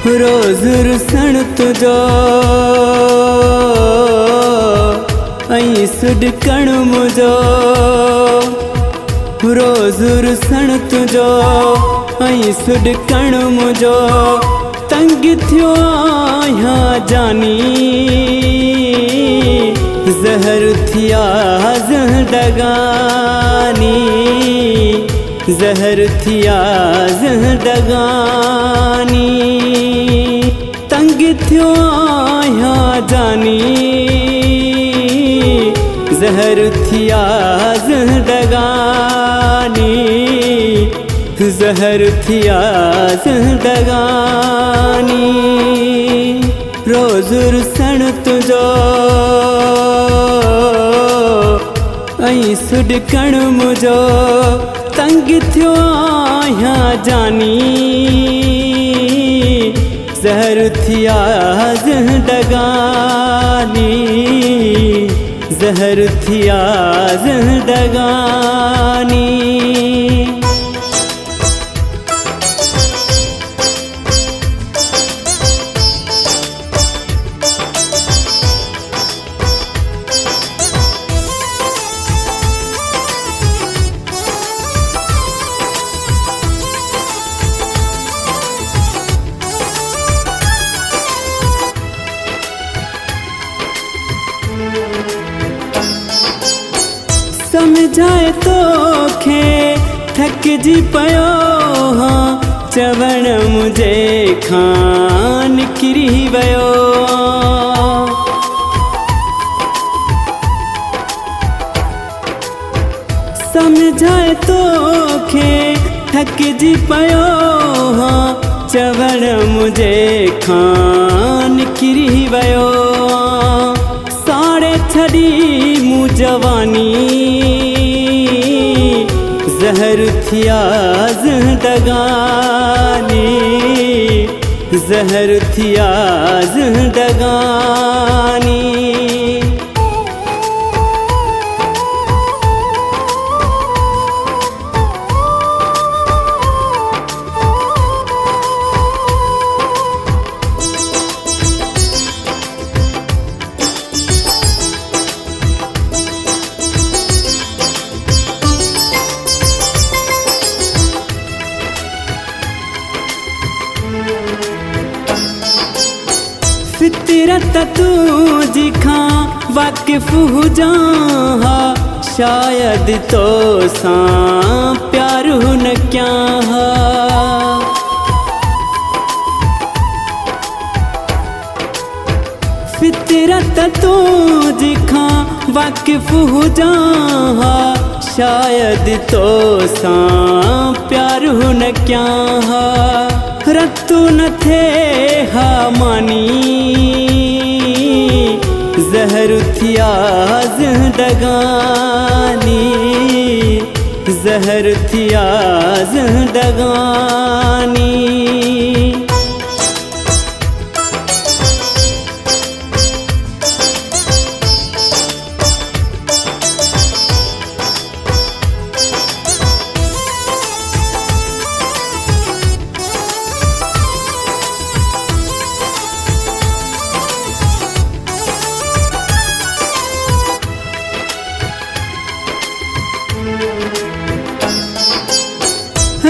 रोज रुसण तुझो ऐं सुॾकण मुझो। रोज रुसण तुझो ऐं सुॾकण मुझो। तंग थियो आहियां जानी ज़हर थिया ज़िंदगानी। ज़हर थिया ज़िंदगानी। तंग थियो आहियां जानी ज़हर थिया ज़िंदगानी। ज़हर थिया ज़िंदगानी। रोज़ रुसण तुझो ऐं सुॾकण मुझो। तंग थियो आहियां जानी ज़हर थिया ज़िंदगानी। ज़हर थिया ज़िंदगानी। समझाए तोखे थकजी पयो हाँ। चवण मुझे खां निकिरी वियो। समझाए तोखे थकजी पयो हाँ। चवण मुझे खां निकिरी वियो। साड़े छड़ी मूं जवानी ज़हर थिया ज़िंदगानी। ज़हर थिया ज़िंदगानी। फितरत तुझी खां वाकिफ़ हुजां। शायद तो सां प्यार न कयां। फितरत तुझी खां वाकिफ़ हुजां। शायद तो सां प्यार न कयां। रतु न थे हा मानी ज़हर थिया ज़िंदगानी। ज़हर थिया ज़िंदगानी।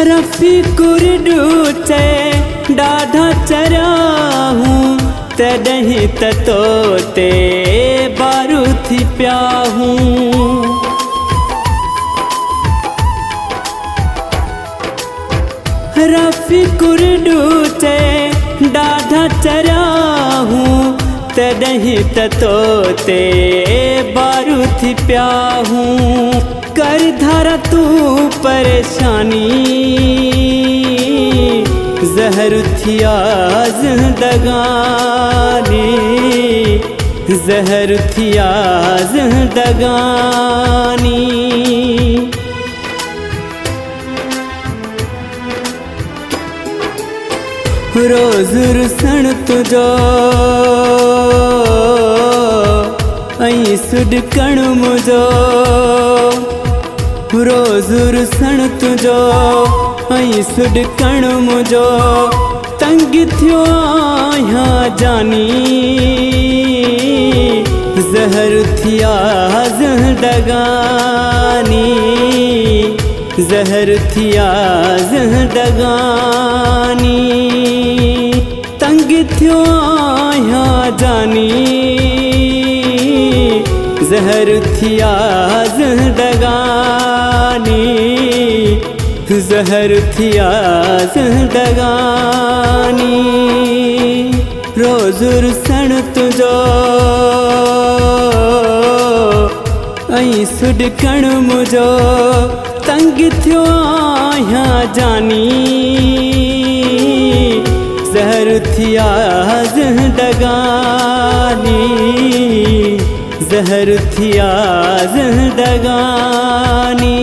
रफ़ीकुर ॾूचे ॾाढा चरिया हूँ। तॾहिं त तो ते बारू थी पिया हूँ। रफ़ीकुर ॾूचे ॾाढा चरिया हूँ। तॾहिं त तो ते बारू थी पिया हूँ। कर धारा तू परेशानी ज़हर थिया ज़िंदगानी। ज़हर थिया ज़िंदगानी। रोज़ रुसण तुझो ऐं सुॾकण मुझो। रोज़ रुसण तुझो ऐं सुॾकण मुझो। तंग थियो आहियां जानी ज़हर थिया ज़िंदगानी ज़हर थिया ज़िंदगानी तंग थियो आहियां जानी ज़हर थिया ज़िंदगानी ज़हर थिया ज़िंदगानी रोज़ रुसण तुझो ऐं सुॾकण मुझो तंग थियो आहियां जानी ज़हर थिया ज़िंदगानी ज़हर थिया ज़िंदगानी